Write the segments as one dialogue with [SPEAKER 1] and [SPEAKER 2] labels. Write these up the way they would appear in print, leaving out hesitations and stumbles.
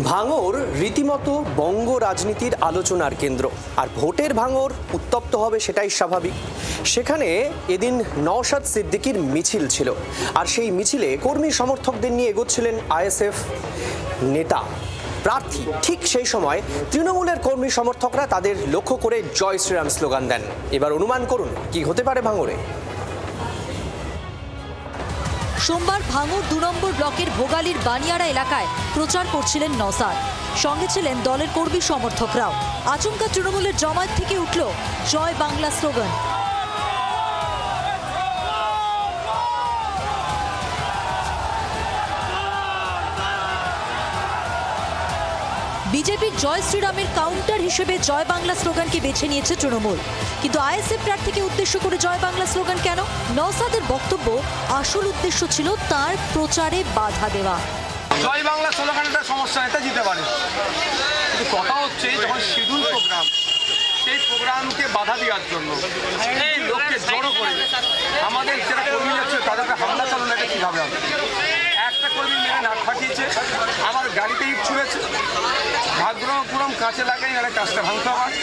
[SPEAKER 1] ভাঙড় রীতিমতো বঙ্গ রাজনীতির আলোচনার কেন্দ্র, আর ভোটের ভাঙড় উত্তপ্ত হবে সেটাই স্বাভাবিক। সেখানে এদিন নওশাদ সিদ্দিকীর মিছিল ছিল, আর সেই মিছিলে কর্মী সমর্থকদের নিয়ে এগোচ্ছিলেন আইএসএফ নেতা প্রার্থী। ঠিক সেই সময় তৃণমূলের কর্মী সমর্থকরা তাদের লক্ষ্য করে জয় শ্রীরাম স্লোগান দেন। এবার অনুমান করুন কি হতে পারে ভাঙড়ে।
[SPEAKER 2] সোমবার ভাঙড় ২ নম্বর ব্লকের ভোগালীর বানিয়াড়া এলাকায় প্রচার করছিলেন নওশাদ, সঙ্গে ছিলেন দলের কর্মী সমর্থকরাও। আচমকা তৃণমূলের জমায়েত থেকে উঠল জয় বাংলা স্লোগান। বিজেপির জয় শ্রীরামের কাউন্টার হিসেবে জয় বাংলা স্লোগানকে বেছে নিয়েছে তৃণমূল। কিন্তু আইএসএফ প্রার্থীকে উদ্দেশ্য করে জয় বাংলা স্লোগান কেন? নওশাদের বক্তব্য, আসল উদ্দেশ্য ছিল তার প্রচারে বাধা দেওয়া।
[SPEAKER 3] জয় বাংলা স্লোগানটা সমস্যা, এটা জিতে পারে, কিন্তু কথা হচ্ছে যখন শিডিউল প্রোগ্রাম, সেই প্রোগ্রামকে বাধা দেওয়ার জন্য এই লোককে জড়ো করে আমাদের যারা কর্মী আছে তাদেরকে হামলা চালানো, এটা কীভাবে হবে? একটা কর্মী মেরে নাক ফাটিয়েছে, আমার গাড়িতে ইট ছুঁড়েছে, ভাগ্যপুরম কাছে লাগাই এরা কাজটা ভাঙতে হবে।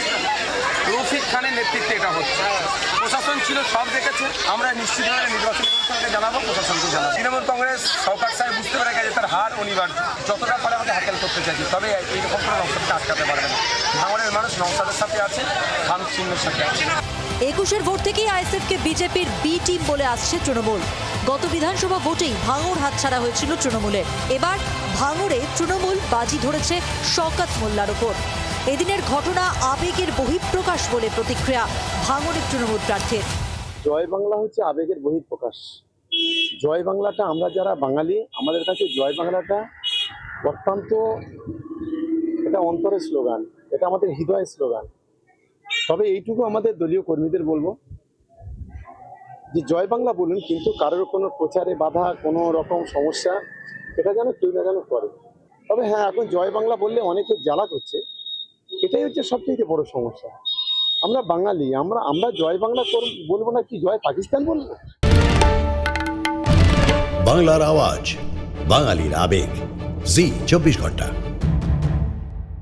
[SPEAKER 3] রফিক খানের নেতৃত্বে এটা হচ্ছে। প্রশাসন ছিল, সব দেখেছে। আমরা নিশ্চিতভাবে নির্বাচন কমিশনকে জানাবো, প্রশাসনকে জানাবো। তৃণমূল কংগ্রেস সরকার সাহেব বুঝতে পেরে গেছে তার হার অনিবার্য। যতটা পারে আমাকে হ্যাকেল করতে চাইছে, তবে এইরকম করে নওশাদকে আটকাতে পারবে না। ভাঙড়ের মানুষ নওশাদের সাথে আছে, খান চিহ্নের সাথে আছে।
[SPEAKER 2] ২১-এর ভোট থেকেই আইএসএফকে বিজেপির বি টিম বলে আসছে তৃণমূল। গত বিধানসভা ভোটেই ভাঙড় হাতছাড়া হয়েছিল তৃণমূলের। এবার ভাঙড়ে তৃণমূল বাজি ধরেছে শওকত মোল্লার ওপর। এদিনের ঘটনা আবেগের বহিঃপ্রকাশ বলে প্রতিক্রিয়া ভাঙড়ের তৃণমূল প্রার্থীর।
[SPEAKER 4] জয় বাংলা হচ্ছে আবেগের বহিঃপ্রকাশ। জয় বাংলাটা আমরা যারা বাঙালি, আমাদের কাছে জয় বাংলাটা অত্যন্ত এটা অন্তরের স্লোগান, এটা আমাদের হৃদয়ের স্লোগান। তবে এইটুকু আমাদের দলীয় কর্মীদের বলবো যে জয় বাংলা বলুন, কিন্তু কারোর কোনো প্রচারে বাধা, কোনো রকম সমস্যা এটা যেন কেউ না যেন করে। তবে হ্যাঁ, এখন জয় বাংলা বললে অনেকে জ্বালা করছে, এটাই হচ্ছে সবথেকে বড় সমস্যা। আমরা বাঙালি, আমরা জয় বাংলা বলবো না কি জয় পাকিস্তান বলবো?
[SPEAKER 5] বাংলার আওয়াজ, বাঙালির আবেগ, জি ২৪ ঘন্টা।